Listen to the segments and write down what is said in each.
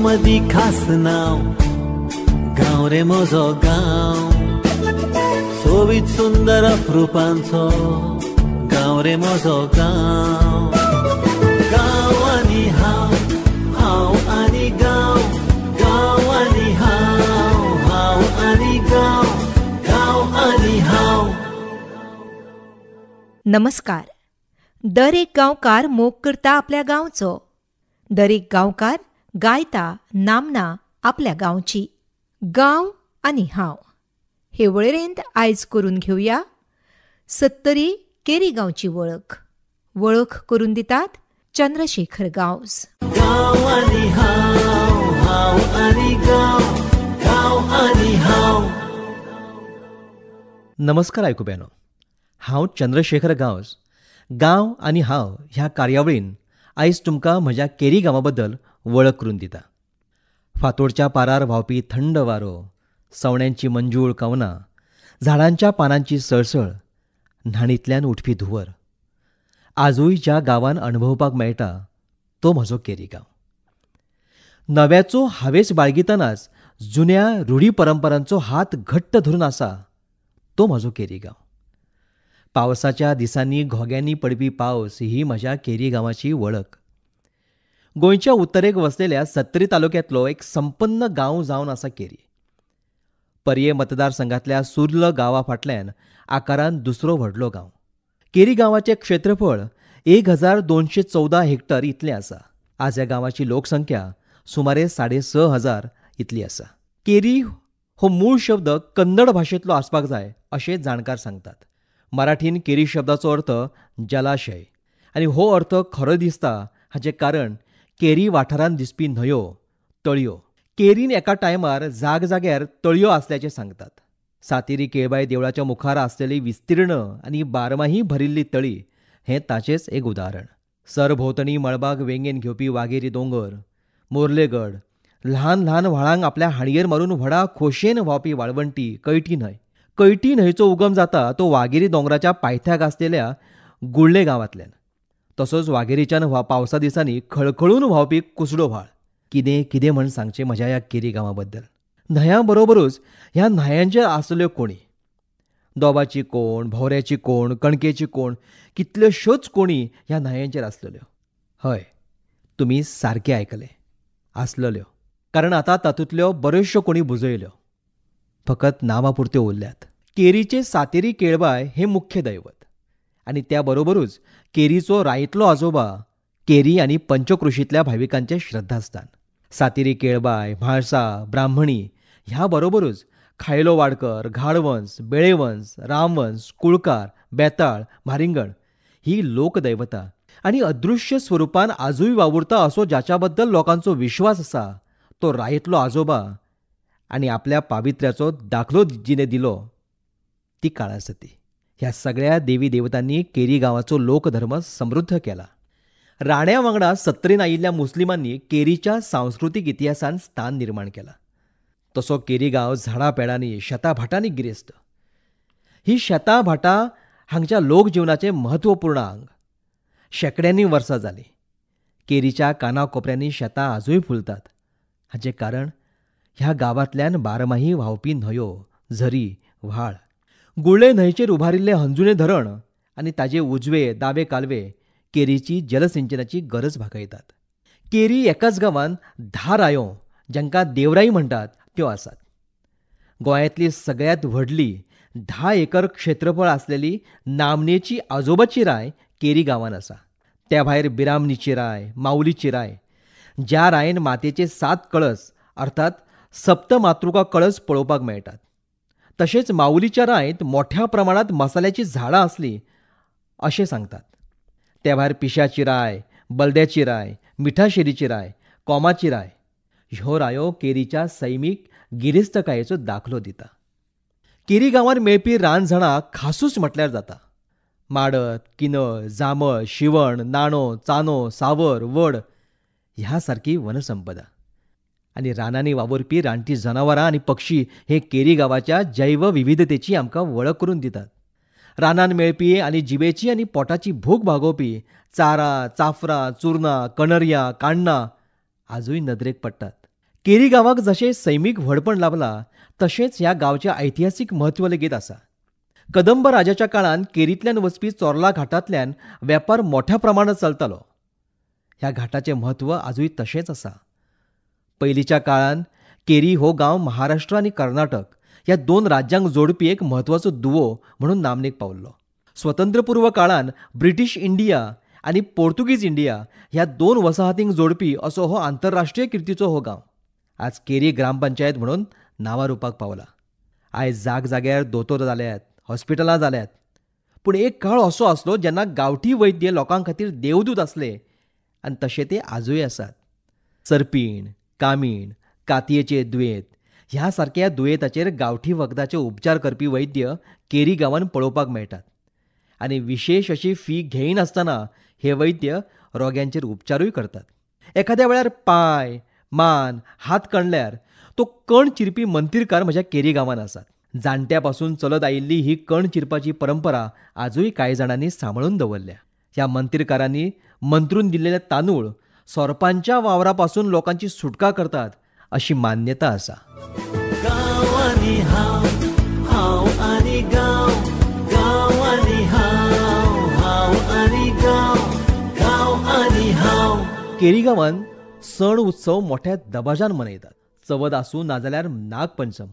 मदी खास नाव गांव रे म्हजो गांव, सोबीत सुंदर अप्रुपांचो गांव रे म्हजो गांव. गांव आनी हांव, हांव आनी गांव, गांव आनी हांव, हांव आनी गांव, गांव आनी हांव. नमस्कार. दर एक गांवकार मोग करता आपल्या गांवचो. दर एक गांवकार गायता नामना आपल्या गांवची. गांव आनी हांव हे वळेरेंत आयज करून घेवया 70 केरी गांवची वळख. वळख करून दितात चंद्रशेखर गांवस. गांव आनी हांव, हांव आनी गांव, गांव आनी हांव. नमस्कार आयकुप्यानो, हांव चंद्रशेखर गांवस. गांव आनी हांव ह्या कार्यावळीन आयज तुमकां म्हज्या केरी गांवा बद्दल वळख करून दिता. फातोडच्या पारार व्हांवपी थंड वारो, सवण्यांची मंजूळ कवनां, झाडांच्या पानांची सळसळ, न्हाणींतल्यान उठपी धुंवर आजूय ज्या गांवांत अणभवपाक मेळटा तो म्हजो केरी गांव. नव्याचो हावेस बाळगितनाच जुन्या रुढी परंपरांचो हात घट्ट धरून आसा तो म्हजो केरी गांव. पावसाच्या दिसांनी घोग्यांनी पडपी पावस ही म्हज्या केरी गांवाची वळख. गोंयच्या उत्तरेक वसलेल्या 70 तालुक्यांतलो एक संपन्न गांव जावन आसा केरी. पर्ये मतदारसंघातल्या सुर्ल गांवा फाटल्यान आकारान दुसरो व्हडलो गांव. केरी गांवाचें क्षेत्रफळ 1214 हेक्टर इतलें आसा. आज ह्या गांवाची लोकसंख्या सुमारे 6,500 इतली आसा. केरी हो मूळ शब्द कन्नड भाशेंतलो आसपाक जाय अशें जाणकार सांगतात. मराठीन केरी शब्दाचो अर्थ जलाशय, आनी हो अर्थ खरो दिसता हाचें कारण केरी वाठारांत दिसपी न्हंयो, तळयो. केरीन एका टायमार जाग्यार तळयो आसल्याचें सांगतात. सातेरी केळबाई देवळाच्या मुखार आसलेली विस्तीर्ण आनी बारमाही भरिल्ली तळी हें ताचेंच एक उदाहरण. सरभोंवतणी मळबाक वेंगेन घेवपी वाघेरी दोंगर, मोर्लेगड, ल्हान ल्हान व्हाळांक आपल्या हाणयेर मारून व्हडा खोशेन व्हांवपी वाळवंटी कळटी न्हंय. कळटी न्हंयचो उगम जाता तो वाघेरी दोंगराच्या पायथ्याक आसलेल्या गुळ्ळे गांवांतल्यान. तसोच वाघेरीच्यान पावसा दिसांनी खळखळून व्हांवपी कुसडो व्हाळ. कितें म्हण सांगचें म्हज्या ह्या केरी गांवा बद्दल. न्हंयां बरोबरूच ह्या न्हंयांचेर आसल्यो कोणी. दोबाची कोण, भोवऱ्याची कोण, कणकेची कोण, कितल्योश्योच कोणी ह्या न्हंयांचेर आसलेल्यो. हय, तुमी सारकें आयकलें, आसलेल्यो. कारण आतां तातूंतल्यो बऱ्योचश्यो कोणी बुजयल्यो, फकत नांवां पुरत्यो उरल्यात. केरीचे सातेरी केळबाय हें मुख्य दैवत, आनी त्या बरोबरूच केरीचो रायतलो आजोबा केरी आनी पंचकृशींतल्या भाविकांचें श्रद्धास्थान. सातेरी केळबाय, म्हाळसा, ब्राह्मणी ह्या बरोबरूच खायलो वाडकर, घाडवंस, बेळेवंस, रामवंस, कुळकार, बेताळ, म्हारिंगण ही लोकदैवता आनी अदृश्य स्वरुपान आजूय वावुरता असो जाच्या बद्दल लोकांचो विश्वास आसा तो रायतलो आजोबा आनी आपल्या पावित्र्याचो दाखलो जिणे दिलो ती काळासती. ह्या सगळ्या देवी देवतांनी केरी गांवाचो लोकधर्म समृद्ध केला. राण्या वांगडा सत्तरेन आयिल्ल्या मुस्लिमांनी केरीच्या सांस्कृतीक इतिहासान स्थान निर्माण केलां. तसो केरी गांव झाडां पेडांनी, शेतां भाटांनी गिरेस्त. ही शेतां भाटां हांगच्या लोकजिवनाचें म्हत्वपूर्ण अंग. शेकड्यांनी वर्सां जालीं केरीच्या कानाकोपऱ्यांनी शेतां आजूय फुलतात. हाचें कारण ह्या गांवांतल्यान बारमाही व्हांवपी न्हंयो, झरी, व्हाळ. गुळ्ळे न्हंयचेर उबारिल्लें हंजुणें धरण आनी ताचे उजवे दावे कालवे केरीची जलसिंचनाची गरज भागयतात. केरी एकाच गांवांत 10 रायो जांकां देवराई म्हणटात त्यो आसात. गोंयांतली सगळ्यांत व्हडली 10 एकर क्षेत्रफळ आसलेली नामनेची आजोबाची राय केरी गांवांत आसा. त्या भायर बिरामणीची राय, माऊलीची राय, ज्या रायेन मातयेचे 7 कळस अर्थात सप्तमातृका कळस पळोवपाक मेळटात. तशेंच माऊलीच्या रायत मोठ्या प्रमाणांत मसाल्याची झाडां आसलीं अशें सांगतात. त्या भायर पिश्याची राय, बलद्याची राय, मिठाशेरीची राय, कोमाची राय ह्यो रायो केरीच्या सैमीक गिरेस्तकायेचो दाखलो दिता. केरी गांवांत मेळपी रानझणां खासूच म्हटल्यार जाता. माडत, किनळ, जांबळ, शिवण, नाणो, चानो, सावर, वड ह्या सारकी वनसंपदा. आनी रानांनी वावुरपी रानटी जनावरां आनी पक्षी हे केरी गांवाच्या जैव विविधतेची आमकां वळख करून दितात. रानांत मेळपी आनी जिबेची आनी पोटाची भूक भागोवपी चारां, चाफरां, चुरनां, कणर्यां, काण्णां आजूय नदरेक पडटात. केरी गांवाक जशें सैमीक व्हडपण लाभलां तशेंच ह्या गांवचें ऐतिहासीक म्हत्व लेगीत आसा. कदंब राजाच्या काळांत केरींतल्यान वचपी चोर्ला घाटांतल्यान वेपार मोठ्या प्रमाणांत चलतालो. ह्या घाटाचें म्हत्व आजूय तशेंच आसा. पयलींच्या काळांत केरी हो गांव महाराष्ट्र आनी कर्नाटक ह्या 2 राज्यांक जोडपी एक म्हत्वाचो दुवो म्हणून नामनेक पावल्लो. स्वतंत्रपूर्व काळांत ब्रिटीश इंडिया आनी पोर्तुगीज इंडिया ह्या 2 वसाहतींक जोडपी असो हो आंतरराष्ट्रीय किर्तीचो हो गांव. आज केरी ग्रामपंचायत म्हणून नांवार येवपाक पावला. आयज जाग्यार दोतोर जाल्यात, हॉस्पिटलां जाल्यात. पूण एक काळ असो आसलो जेन्ना गांवठी वैद्य लोकां खातीर देवदूत आसले आनी तशे ते आजूय आसात. सरपीण, कामीण, कातयेचे दुयेंत ह्या सारक्या दुयेंताचेर गांवठी वखदाचे उपचार करपी वैद्य केरी गांवांत पळोवपाक मेळटात. आनी विशेष अशी फी घेयनासतना हे वैद्य रोग्यांचेर उपचारूय करतात. एखाद्या वेळार पांय, मान, हात कणल्यार तो कण चिरपी मंतीरकार म्हज्या केरी गांवांत आसात. जाणट्या पासून चलत आयिल्ली ही कण चिरपाची परंपरा आजूय कांय जाणांनी सांबाळून दवरल्या. ह्या मंतीरकारांनी मंत्रून दिल्लेले तांदूळ सोरपांच्या वावरापासून लोकांची सुटका करतात अशी मान्यता आसा. गांव आनी हांव, हांव आनी गांव, गांव आनी हांव, हांव आनी गांव, गांव आनी हांव. केरी गांवांत सण उत्सव मोठ्या दबाज्यान मनयतात. चवथ आसूं नाजाल्यार नागपंचम.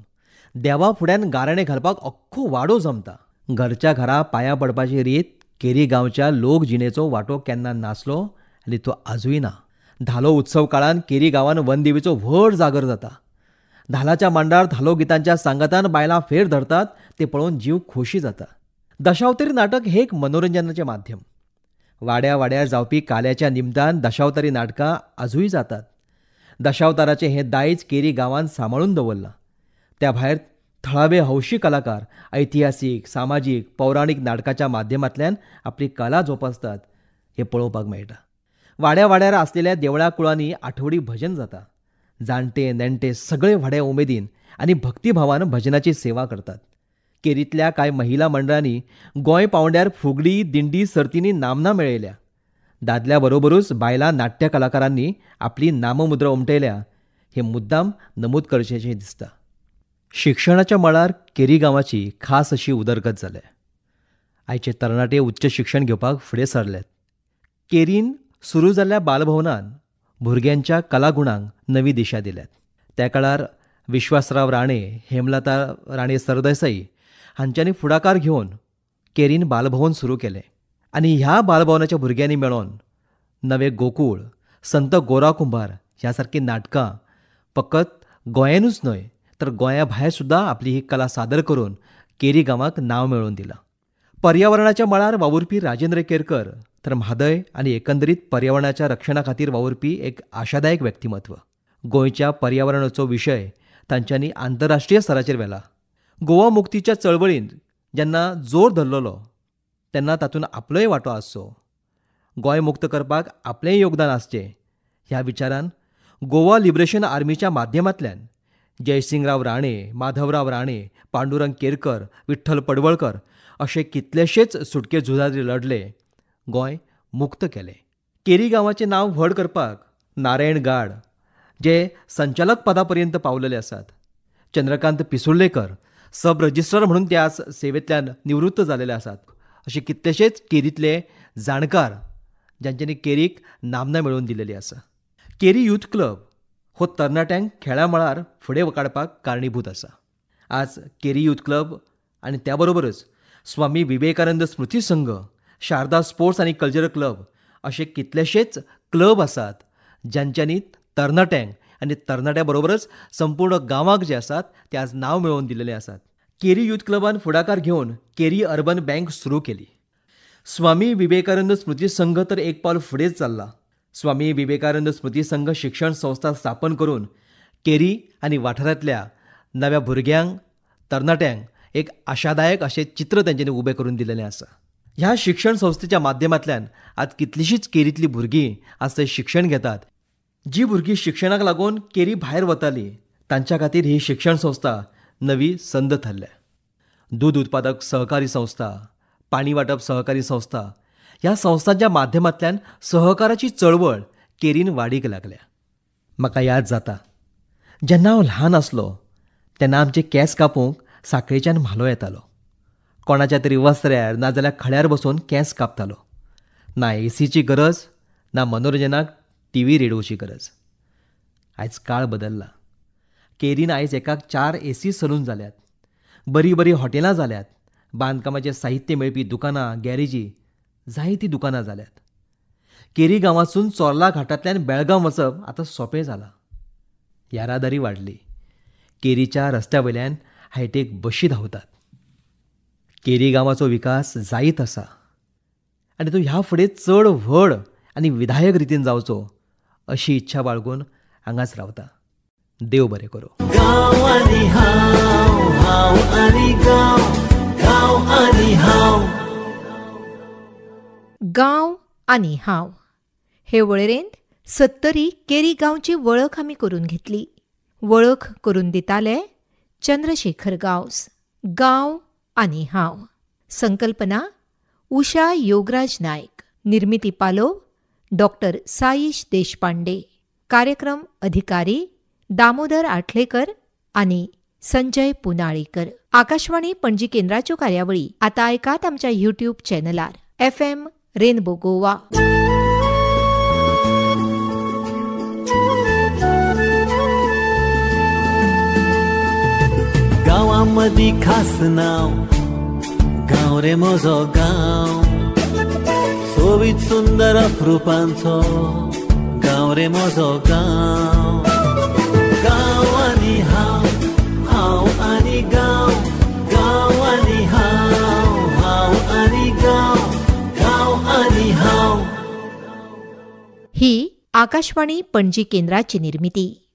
देवा फुड्यान गाराणें घालपाक अख्खो वाडो जमता. घरच्या घरा पांयां पडपाची रीत केरी गांवच्या लोक जिणेचो वांटो केन्ना नासलो आनी तो आजूय ना. धालो उत्सव काळांत केरी गांवांत वनदेवीचो व्हड जागर जाता. धालाच्या मांडार धालो गितांच्या सांगातान बायलां फेर धरतात ते पळोवन जीव खोशी जाता. दशावतारी नाटक हे एक मनोरंजनाचें माध्यम. वाड्यार जावपी काल्याच्या निमतान दशावतारी नाटकां आजूय जातात. दशावताराचें हें दायज केरी गांवांत सांबाळून दवरलां. त्या भायर थळावे हौशी कलाकार ऐतिहासीक, सामाजीक, पौराणीक नाटकाच्या माध्यमांतल्यान आपली कला जोपासतात हें पळोवपाक मेळटा. वाड्यार आसलेल्या देवळा कुळांनी आठवडी भजन जाता. जाणटे नेणटे सगळे व्हड्या उमेदीन आनी भक्तिभावान भजनाची सेवा करतात. केरींतल्या कांय महिला मंडळांनी गोंय पावंड्यार फुगडी, दिंडी सर्तींनी नामना मेळयल्या. दादल्या बरोबरूच बायलां नाट्य कलाकारांनी आपली नाममुद्रा उमटयल्या हें मुद्दाम नमूद करचेशें दिसता. शिक्षणाच्या मळार केरी गांवाची खास अशी उदरगत जाल्या. आयचे तरणाटे उच्च शिक्षण घेवपाक फुडें सरल्यात. केरीन सुरू जाल्ल्या बालभवनान भुरग्यांच्या कलागुणांक नवी दिशा दिल्यात. त्या काळार विश्वासराव राणे, हेमलता राणे सरदेसाई हांच्यांनी फुडाकार घेवन केरीन बालभवन सुरू केलें. आनी ह्या बालभवनाच्या भुरग्यांनी मेळोन नवे गोकुळ, संत गोरा कुंभार ह्या सारकीं नाटकां फकत गोंयांतूच न्हय तर गोंया भायर सुद्दां आपली ही कला सादर करून केरी गांवाक नांव मेळोवन दिलां. पर्यावरणाच्या मळार वावुरपी राजेंद्र केरकर तर म्हादय आनी एकंदरीत पर्यावरणाच्या रक्षणा खातीर वावुरपी एक आशादायक व्यक्तिमत्व. गोंयच्या पर्यावरणाचो विशय तांच्यांनी आंतरराष्ट्रीय स्तराचेर व्हेला. गोवा मुक्तीच्या चळवळींत जेन्ना जोर धरलेलो तेन्ना तातूंत आपलोय वांटो आसचो. गोंय मुक्त करपाक आपलेंय योगदान आसचें ह्या विचारान गोवा लिबरेशन आर्मीच्या माध्यमांतल्यान जयसिंगराव राणे, माधवराव राणे, पांडुरंग केरकर, विठ्ठल पडवळकर अशे कितलेशेच सुटके झुजारी लढले. गोंय मुक्त केलें. केरी गांवाचें नांव व्हड करपाक नारायण गाड जे संचालक पदा पर्यंत पावलेले आसात. चंद्रकांत पिसुर्लेकर सब रजिस्ट्रार म्हणून ते आज सेवेंतल्यान निवृत्त जालेले आसात. अशे कितलेशेच केरींतले जाणकार जांच्यांनी केरीक नामना मेळोवन दिलेली आसा. केरी यूथ क्लब हो तरणाट्यांक खेळां मळार फुडें काडपाक कारणीभूत आसा. आज केरी यूथ क्लब आनी त्या बरोबरच स्वामी विवेकानंद स्मृती संघ, शारदा स्पोर्ट्स आनी कल्चरल क्लब असे कितलेशेच क्लब आसात ज्यांच्यांनी तरणाट्यांक आनी तरणाट्या बरोबरच संपूर्ण गांवाक जे आसात ते आज नांव मेळोवन दिलेले आसात. केरी यूथ क्लबान फुडाकार घेवन केरी अर्बन बँक सुरू केली. स्वामी विवेकानंद स्मृती संघ तर एक पावल फुडेंच चल्ला. स्वामी विवेकानंद स्मृती संघ शिक्षण संस्था स्थापन करून केरी आनी वाठारांतल्या नव्या भुरग्यांक, तरणाट्यांक एक आशादायक अशें चित्र तांच्यांनी उबें करून दिलेलें आसा. ह्या शिक्षण संस्थेच्या माध्यमांतल्यान आज कितलीशींच केरींतलीं भुरगीं आज थंय शिक्षण घेतात. जी भुरगीं शिक्षणाक लागून केरी भायर वतालीं तांच्या खातीर ही शिक्षण संस्था नवी संद थारल्या. दूद उत्पादक सहकारी संस्था, पाणी वांटप सहकारी संस्था ह्या संस्थांच्या माध्यमांतल्यान सहकाराची चळवळ केरीन वाडीक लागल्या. म्हाका याद जाता जेन्ना हांव ल्हान आसलो तेन्ना आमचे केंस कापूंक साखळेच्यान म्हालो येतालो. कोणाच्या तरी वस्त्र्यार नाजाल्यार खड्यार बसून केंस कापतालो. ना एसीची गरज ना मनोरंजनाक टीव्ही रेडिओची गरज. आयज काळ बदलला. केरीन आयज एकाक 4 एसी सलून जाल्यात. बरीं बरीं हॉटेलां जाल्यात. बांदकामाचें साहित्य मेळपी दुकानां, गॅरेजी, जायतीं दुकानां जाल्यात. केरी गांवांतसून चोर्ला घाटांतल्यान बेळगांव वचप आतां सोंपें जालां. येरादारी वाडली. केरीच्या रस्त्या वयल्यान हायटेक बशी धांवतात. केरी गांवाचो विकास जायत आसा आनी तो ह्या फुडें चड व्हड आनी विधायक रितीन जावचो अशी इच्छा बाळगून हांगाच रावता. देव बरें करूं. गांव आनी हांव, हांव आनी गांव, गांव आनी हांव. गांव आनी हांव हे वळेरेंत 70 केरी गांवची वळख आमी करून घेतली. वळख करून दिताले चंद्रशेखर गांवस. गांव आनी हांव. संकल्पना उषा योगराज नायक. निर्मिती पालोव डॉक्टर साईश देशपांडे. कार्यक्रम अधिकारी दामोदर आठलेकर आनी संजय पुनाळीकर. आकाशवाणी पणजी केंद्राच्यो कार्यावळी आतां आयकात आमच्या युट्यूब चॅनलार FM रेनबो गोवा. गांवांमदीं खास नांव, गांव रे म्हजो गांव. सोबीत सुंदर अप्रुपांचो गांव रे म्हजो गांव. गांव आनी हांव, हांव आनी गांव, गांव आनी हांव, हांव आनी गांव, गांव आनी हांव. ही आकाशवाणी पणजी केंद्राची निर्मिती.